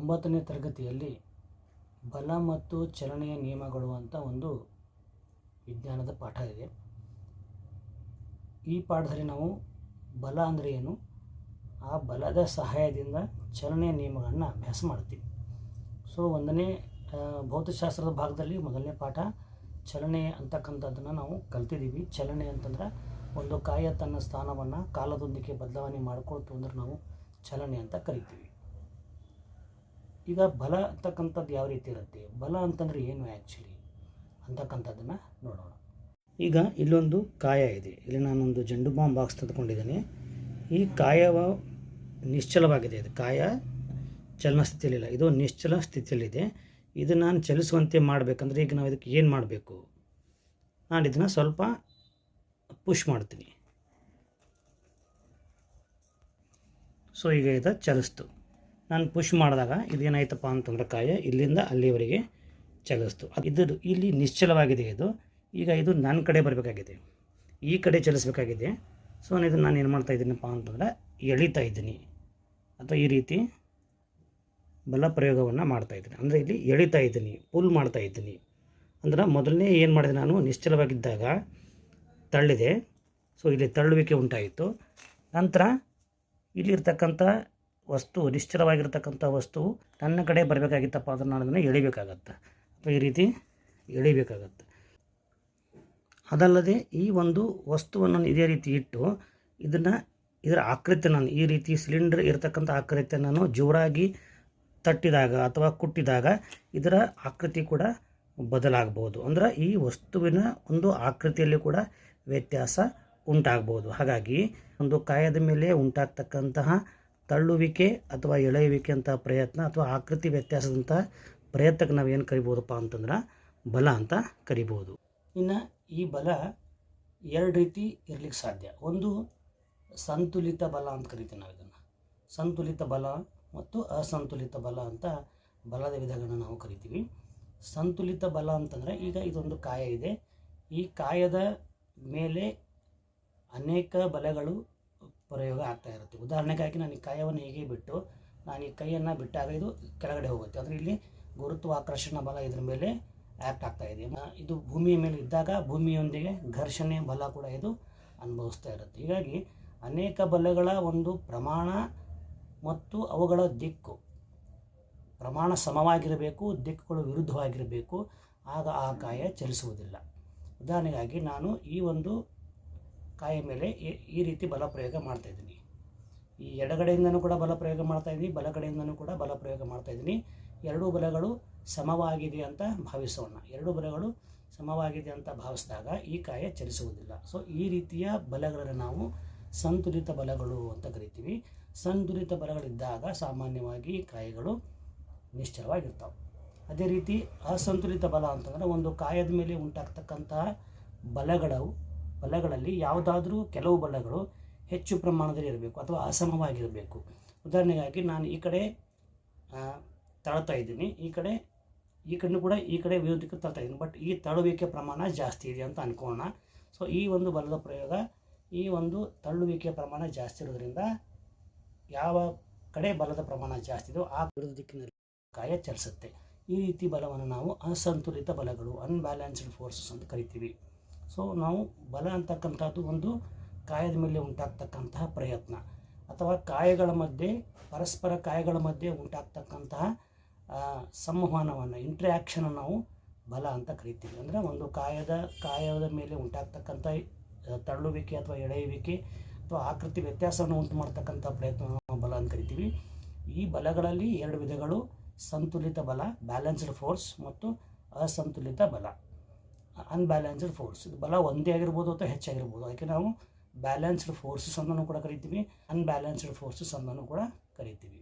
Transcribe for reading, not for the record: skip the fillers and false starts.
9ನೇ ತರಗತಿಯಲ್ಲಿ ಬಲ ಮತ್ತು ಚಲನೆಯ ನಿಯಮಗಳು ಅಂತ ಒಂದು ವಿಜ್ಞಾನದ ಪಾಠ ಇದೆ. ಈ ಪಾಠದಲ್ಲಿ ನಾವು ಬಲ ಅಂದರೆ ಏನು, ಆ ಬಲದ ಸಹಾಯದಿಂದ ಚಲನೆಯ ನಿಯಮಗಳನ್ನು ಅಭ್ಯಾಸ ಮಾಡ್ತೀವಿ. ಸೊ 1ನೇ ಭೌತಶಾಸ್ತ್ರದ ಭಾಗದಲ್ಲಿ 1ನೇ ಪಾಠ ಚಲನೆ ಅಂತಕ್ಕಂಥದ್ದನ್ನು ನಾವು ಕಲ್ತಿದ್ದೀವಿ. ಚಲನೆ ಅಂತಂದ್ರೆ ಒಂದು ಕಾಯ ತನ್ನ ಸ್ಥಾನವನ್ನು ಕಾಲದೊಂದಿಗೆ ಬದಲಾವಣೆ ಮಾಡಿಕೊಳ್ತು ಅಂದ್ರೆ ನಾವು ಚಲನೆ ಅಂತ ಕರಿತೀವಿ. ಈಗ ಬಲ ಅಂತಕ್ಕಂಥದ್ದು ಯಾವ ರೀತಿ ಇರುತ್ತೆ, ಬಲ ಅಂತಂದರೆ ಏನು ಆ್ಯಕ್ಚುಲಿ ಅಂತಕ್ಕಂಥದ್ದನ್ನು ನೋಡೋಣ. ಈಗ ಇಲ್ಲೊಂದು ಕಾಯ ಇದೆ. ಇಲ್ಲಿ ನಾನೊಂದು ಜಂಡು ಬಾಂಬ್ ಬಾಕ್ಸ್ ತೆಗೆದುಕೊಂಡಿದ್ದೇನೆ. ಈ ಕಾಯವ ನಿಶ್ಚಲವಾಗಿದೆ. ಇದು ಕಾಯ ಚಲನ ಸ್ಥಿತಿಯಲ್ಲಿಲ್ಲ, ಇದು ನಿಶ್ಚಲ ಸ್ಥಿತಿಯಲ್ಲಿದೆ. ಇದು ನಾನು ಚಲಿಸುವಂತೆ ಮಾಡಬೇಕಂದ್ರೆ ಈಗ ನಾವು ಇದಕ್ಕೆ ಏನು ಮಾಡಬೇಕು, ನಾನು ಇದನ್ನು ಸ್ವಲ್ಪ ಪುಷ್ ಮಾಡ್ತೀನಿ. ಸೊ ಈಗ ಇದು ಚಲಿಸ್ತು. ನಾನು ಪುಷ್ ಮಾಡಿದಾಗ ಇದೇನಾಯ್ತಪ್ಪ ಅಂತಂದ್ರೆ ಕಾಯ ಇಲ್ಲಿಂದ ಅಲ್ಲಿವರೆಗೆ ಚಲಿಸ್ತು. ಇಲ್ಲಿ ನಿಶ್ಚಲವಾಗಿದೆ. ಈಗ ಇದು ನನ್ನ ಕಡೆ ಬರಬೇಕಾಗಿದೆ, ಈ ಕಡೆ ಚಲಿಸಬೇಕಾಗಿದೆ. ಸೊ ನಾನು ಏನು ಮಾಡ್ತಾ ಇದ್ದೀನಪ್ಪ ಅಂತಂದರೆ ಎಳಿತಾ ಇದ್ದೀನಿ ಅಥವಾ ಈ ರೀತಿ ಬಲ ಪ್ರಯೋಗವನ್ನು ಮಾಡ್ತಾಯಿದ್ದೀನಿ. ಅಂದರೆ ಇಲ್ಲಿ ಎಳಿತಾ ಇದ್ದೀನಿ, ಪುಲ್ ಮಾಡ್ತಾ ಇದ್ದೀನಿ. ಅಂದ್ರೆ ಮೊದಲನೇ ಏನು ಮಾಡಿದೆ, ನಾನು ನಿಶ್ಚಲವಾಗಿದ್ದಾಗ ತಳ್ಳಿದೆ. ಸೊ ಇಲ್ಲಿ ತಳ್ಳುವಿಕೆ ಉಂಟಾಯಿತು. ನಂತರ ಇಲ್ಲಿರ್ತಕ್ಕಂಥ ವಸ್ತು, ನಿಶ್ಚಲವಾಗಿರ್ತಕ್ಕಂಥ ವಸ್ತು ನನ್ನ ಕಡೆ ಬರಬೇಕಾಗಿತ್ತಪ್ಪ ಅಂದ್ರೆ ನಾನು ಅದನ್ನು ಎಳಿಬೇಕಾಗತ್ತೆ ಅಥವಾ ಈ ರೀತಿ ಎಳಿಬೇಕಾಗತ್ತೆ. ಅದಲ್ಲದೆ ಈ ಒಂದು ವಸ್ತುವನ್ನು ಇದೇ ರೀತಿ ಇಟ್ಟು ಇದರ ಆಕೃತಿ ನಾನು ಈ ರೀತಿ ಸಿಲಿಂಡರ್ ಇರತಕ್ಕಂಥ ಆಕೃತಿಯನ್ನು ನಾನು ಜೋರಾಗಿ ತಟ್ಟಿದಾಗ ಅಥವಾ ಕುಟ್ಟಿದಾಗ ಇದರ ಆಕೃತಿ ಕೂಡ ಬದಲಾಗಬಹುದು. ಅಂದರೆ ಈ ವಸ್ತುವಿನ ಒಂದು ಆಕೃತಿಯಲ್ಲಿ ಕೂಡ ವ್ಯತ್ಯಾಸ ಉಂಟಾಗ್ಬೋದು. ಹಾಗಾಗಿ ಒಂದು ಕಾಯದ ಮೇಲೆ ಉಂಟಾಗ್ತಕ್ಕಂತಹ ತಳ್ಳುವಿಕೆ ಅಥವಾ ಎಳೆಯುವಿಕೆ ಅಂತ ಪ್ರಯತ್ನ ಅಥವಾ ಆಕೃತಿ ವ್ಯತ್ಯಾಸದಂತಹ ಪ್ರಯತ್ನಕ್ಕೆ ನಾವು ಏನು ಕರಿಬೋದಪ್ಪ ಅಂತಂದ್ರೆ ಬಲ ಅಂತ ಕರಿಬೋದು. ಇನ್ನು ಈ ಬಲ 2 ರೀತಿ ಇರಲಿಕ್ಕೆ ಸಾಧ್ಯ. ಒಂದು ಸಂತುಲಿತ ಬಲ ಅಂತ ಕರಿತೀವಿ ನಾವು ಇದನ್ನು. ಸಂತುಲಿತ ಬಲ ಮತ್ತು ಅಸಂತುಲಿತ ಬಲ ಅಂತ ಬಲದ ವಿಧಗಳನ್ನು ನಾವು ಕರಿತೀವಿ. ಸಂತುಲಿತ ಬಲ ಅಂತಂದರೆ ಈಗ ಇದೊಂದು ಕಾಯ ಇದೆ. ಈ ಕಾಯದ ಮೇಲೆ ಅನೇಕ ಬಲಗಳು ಪ್ರಯೋಗ ಆಗ್ತಾ ಇರುತ್ತೆ. ಉದಾಹರಣೆಗಾಗಿ ನಾನು ಈ ಕಾಯವನ್ನು ಹೀಗೆ ಬಿಟ್ಟು ನಾನು ಈ ಕೈಯನ್ನು ಬಿಟ್ಟಾಗ ಇದು ಕೆಳಗಡೆ ಹೋಗುತ್ತೆ. ಅಂದರೆ ಇಲ್ಲಿ ಗುರುತ್ವಾಕರ್ಷಣ ಬಲ ಇದರ ಮೇಲೆ ಆ್ಯಕ್ಟ್ ಆಗ್ತಾ ಇದೆ. ಇದು ಭೂಮಿಯ ಮೇಲೆ ಇದ್ದಾಗ ಭೂಮಿಯೊಂದಿಗೆ ಘರ್ಷಣೆ ಬಲ ಕೂಡ ಇದು ಅನುಭವಿಸ್ತಾ ಇರುತ್ತೆ. ಹೀಗಾಗಿ ಅನೇಕ ಬಲಗಳ ಒಂದು ಪ್ರಮಾಣ ಮತ್ತು ಅವುಗಳ ದಿಕ್ಕು, ಪ್ರಮಾಣ ಸಮವಾಗಿರಬೇಕು, ದಿಕ್ಕುಗಳು ವಿರುದ್ಧವಾಗಿರಬೇಕು. ಆಗ ಆ ಕಾಯ ಚಲಿಸುವುದಿಲ್ಲ. ಉದಾಹರಣೆಗಾಗಿ ನಾನು ಈ ಒಂದು ಕಾಯ ಮೇಲೆ ಈ ರೀತಿ ಬಲ ಪ್ರಯೋಗ ಮಾಡ್ತಾಯಿದ್ದೀನಿ. ಈ ಎಡಗಡೆಯಿಂದನೂ ಕೂಡ ಬಲ ಪ್ರಯೋಗ ಮಾಡ್ತಾಯಿದ್ದೀನಿ, ಬಲಗಡೆಯಿಂದನೂ ಕೂಡ ಬಲ ಪ್ರಯೋಗ ಮಾಡ್ತಾಯಿದ್ದೀನಿ. ಎರಡೂ ಬಲಗಳು ಸಮವಾಗಿದೆ ಅಂತ ಭಾವಿಸೋಣ. ಎರಡೂ ಬಲಗಳು ಸಮವಾಗಿದೆ ಅಂತ ಭಾವಿಸಿದಾಗ ಈ ಕಾಯ ಚಲಿಸುವುದಿಲ್ಲ. ಸೊ ಈ ರೀತಿಯ ಬಲಗಳನ್ನು ನಾವು ಸಂತುಲಿತ ಬಲಗಳು ಅಂತ ಕರಿತೀವಿ. ಸಂತುಲಿತ ಬಲಗಳಿದ್ದಾಗ ಸಾಮಾನ್ಯವಾಗಿ ಕಾಯಗಳು ನಿಶ್ಚಲವಾಗಿರ್ತಾವೆ. ಅದೇ ರೀತಿ ಅಸಂತುಲಿತ ಬಲ ಅಂತಂದರೆ ಒಂದು ಕಾಯದ ಮೇಲೆ ಉಂಟಾಗ್ತಕ್ಕಂತಹ ಬಲಗಳಲ್ಲಿ ಯಾವುದಾದ್ರೂ ಕೆಲವು ಬಲಗಳು ಹೆಚ್ಚು ಪ್ರಮಾಣದಲ್ಲಿ ಇರಬೇಕು ಅಥವಾ ಅಸಮವಾಗಿರಬೇಕು. ಉದಾಹರಣೆಗಾಗಿ ನಾನು ಈ ಕಡೆ ತಳ್ತಾ ಇದ್ದೀನಿ, ಈ ಕಡೆ ಕೂಡ ಈ ಕಡೆ ವಿರುದ್ಧಕ್ಕೆ ತಳ್ತಾ ಇದ್ದೀನಿ. ಬಟ್ ಈ ತಳ್ಳುವಿಕೆ ಪ್ರಮಾಣ ಜಾಸ್ತಿ ಇದೆ ಅಂತ ಅನ್ಕೋಣ. ಸೊ ಈ ಒಂದು ಬಲದ ಪ್ರಯೋಗ, ಈ ಒಂದು ತಳ್ಳುವಿಕೆಯ ಪ್ರಮಾಣ ಜಾಸ್ತಿ ಇರೋದ್ರಿಂದ ಯಾವ ಕಡೆ ಬಲದ ಪ್ರಮಾಣ ಜಾಸ್ತಿ ಇದೆಯೋ ಆ ವಿರುದ್ಧ ದಿಕ್ಕಿನಲ್ಲಿ ಕಾಯ ಚಲಿಸುತ್ತೆ. ಈ ರೀತಿ ಬಲವನ್ನು ನಾವು ಅಸಂತುಲಿತ ಬಲಗಳು, ಅನ್ಬ್ಯಾಲೆನ್ಸ್ಡ್ ಫೋರ್ಸಸ್ ಅಂತ ಕರಿತೀವಿ. ಸೊ ನಾವು ಬಲ ಅಂತಕ್ಕಂಥದ್ದು ಒಂದು ಕಾಯದ ಮೇಲೆ ಉಂಟಾಗ್ತಕ್ಕಂತಹ ಪ್ರಯತ್ನ ಅಥವಾ ಪರಸ್ಪರ ಕಾಯಗಳ ಮಧ್ಯೆ ಉಂಟಾಗ್ತಕ್ಕಂತಹ ಸಂವಹನವನ್ನು, ಇಂಟ್ರ್ಯಾಕ್ಷನ್ ನಾವು ಬಲ ಅಂತ ಕರಿತೀವಿ. ಅಂದರೆ ಒಂದು ಕಾಯದ ಮೇಲೆ ಉಂಟಾಗ್ತಕ್ಕಂಥ ತಳ್ಳುವಿಕೆ ಅಥವಾ ಎಳೆಯುವಿಕೆ ಅಥವಾ ಆಕೃತಿ ವ್ಯತ್ಯಾಸವನ್ನು ಉಂಟು ಮಾಡ್ತಕ್ಕಂಥ ಪ್ರಯತ್ನ ನಾವು ಬಲ ಅಂತ ಕರಿತೀವಿ. ಈ ಬಲಗಳಲ್ಲಿ 2 ವಿಧಗಳು, ಸಂತುಲಿತ ಬಲ ಬ್ಯಾಲೆನ್ಸ್ಡ್ ಫೋರ್ಸ್ ಮತ್ತು ಅಸಂತುಲಿತ ಬಲ ಅನ್ಬ್ಯಾಲೆನ್ಸ್ಡ್ ಫೋರ್ಸ್. ಇದು ಬಲ ಒಂದೇ ಆಗಿರ್ಬೋದು ಅಥವಾ ಹೆಚ್ಚಾಗಿರ್ಬೋದು. ಅದಕ್ಕೆ ನಾವು ಬ್ಯಾಲೆನ್ಸ್ಡ್ ಫೋರ್ಸಸ್ ಅಂತಲೂ ಕೂಡ ಕರಿತೀವಿ, ಅನ್ಬ್ಯಾಲೆನ್ಸ್ಡ್ ಫೋರ್ಸಸ್ ಅಂತಲೂ ಕೂಡ ಕರಿತೀವಿ.